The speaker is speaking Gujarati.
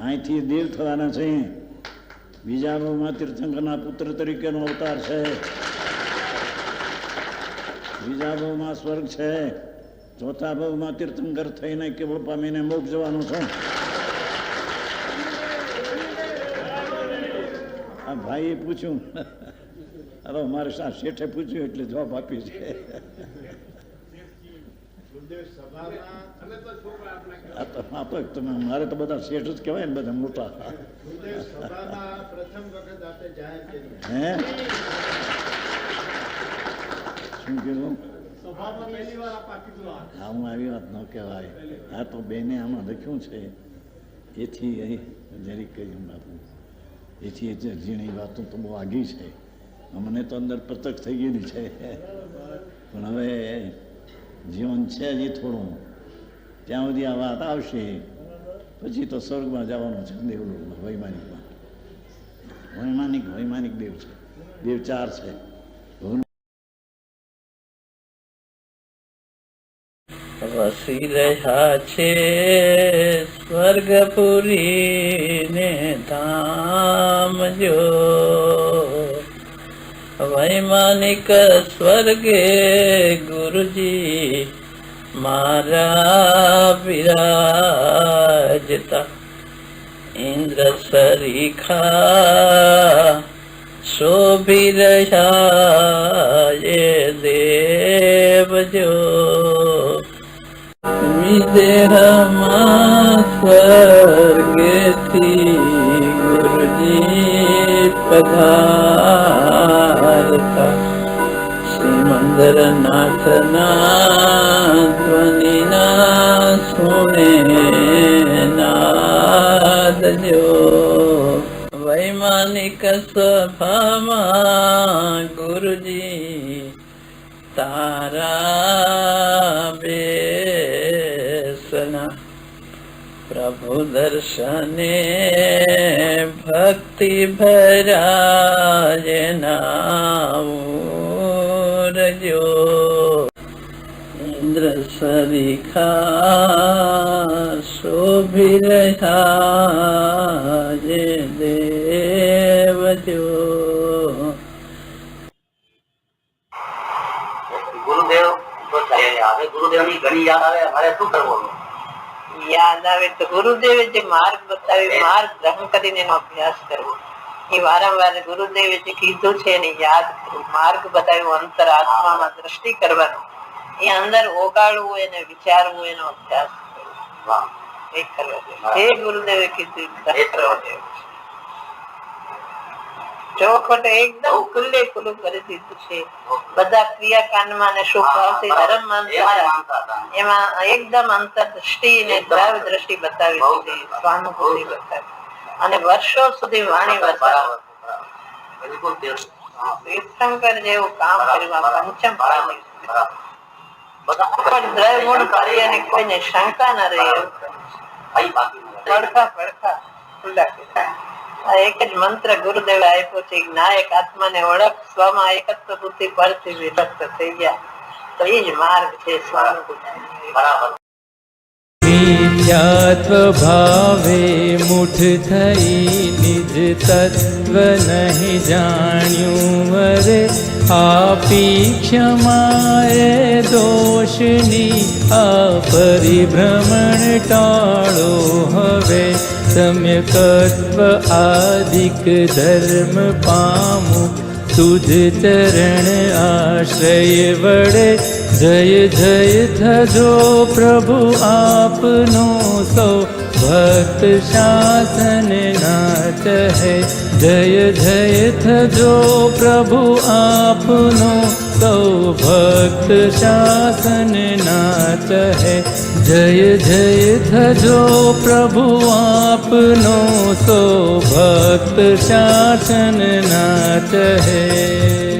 અહીંથી દેવ થવાના છે. બીજા ભાવમાં તીર્થંકરના પુત્ર તરીકેનો અવતાર છે. બીજા ભાવમાં સ્વર્ગ છે. ચોથા ભાવમાં તીર્થંકર થઈને કેવળ પામીને મોક્ષ જવાનું છું. આ ભાઈએ પૂછ્યું, અરે મારે શેઠે પૂછ્યું એટલે જવાબ આપી છે. તમે મારે તો બધા શેઠ જ કહેવાય ને, બધા મોટા. હે શું કીધું? આવું આવી વાત ન કહેવાય. આ તો બેને આમાં લખ્યું છે એથી જરી કહ્યું બાપુ, એથી ઝીણી વાતો તો બહુ આગી છે. અમને તો અંદર પ્રત્યક્ષ થઈ ગયેલી છે, પણ હવે જીવન છે જ થોડું. ત્યાં સુધી આ વાત આવશે પછી તો સ્વર્ગમાં જવાનું છે. દેવલોકમાં વૈમાનિક દેવ છે. દેવ ચાર છે. વસી રહ્યા છે સ્વર્ગપુરી ને ધામ જો, વૈમાનિક સ્વર્ગે ગુરુજી મારા વિરાજતા. ઇન્દ્ર સરીખા શોભી રહ્યા એ દેવ જો, વિદેહમાં સ્વર્ગેથી ગુરુજી પધારતા. શ્રીમંદર નાથના ધ્વનિના સુણે નાદ જો, વૈમાનિક સભામાં ગુરુજી તારા બેસના. પ્રભુ દર્શને ભક્તિ ભરાય નાજો, ઇન્દ્ર સરીખા શોભી રહ્યા જે દેવ જો. ગુરુદેવ આવે, ગુરુદેવની ઘણી યાદ આવે, અમારે શું કરવાનું? યાદ આવે તો ગુરુદેવે જે માર્ગ બતાવ્યો, માર્ગ ગ્રહણ કરીને એનો અભ્યાસ કરવો. એ વારંવાર ગુરુદેવે જે કીધું છે એને યાદ કરવું. માર્ગ બતાવ્યો, અંતર આત્મામાં દ્રષ્ટિ કરવાનું, એ અંદર ઓગાળવું, એને વિચારવું, એનો અભ્યાસ કરવો. એ કરવા જોઈએ. જે ગુરુદેવે કીધું ચોખટ એકદમ ખુલ્લે ખુલ્લું કરી દીધું છે. બધા ક્રિયાકાંડમાં અને શુભ ભાવથી ધર્મ એમાં એકદમ અંતર દ્રષ્ટિ ને દ્રવ્ય દ્રષ્ટિ બતાવી દીધી, સ્વાનુભૂતિ બતાવી, અને વર્ષો સુધી વાણી બતાવી. તીર્થંકર જેવું કામ કર્યું પંચમ દ્રવ્ય ગુણ કાર્યને કોઈને શંકા ન રહી. પડખા ખુલ્લા કર્યા. એક જ મંત્ર ગુરુદેવ આપ્યો છે, નાયક આત્માને ઓળખ, સ્વમાં એકત્વ બુદ્ધિ પરથી વિભક્ત થઈ ગયા. તો એ જ માર્ગ છે સ્વાનુભૂતિ. મિથ્યાત્વ ભાવે મુઠ થઈ નિજ તત્વ નહીં જાણ્યું. અરે આપી ક્ષમાએ દોષની આ પરિભ્રમણ ટાળો. હવે સમ્યકત્વ આદિક ધર્મ પામું, તુજ ચરણ આશ્રય વડે. જય જય થજો પ્રભુ આપનો સૌ, ભક્ત શાસન નાથ હૈ. જય જય થજો પ્રભુ આપનો સૌ, ભક્ત શાસન નાથ હૈ. જય જય થજો પ્રભુ આપનો સૌ, ભક્ત શાસન નાથ હૈ.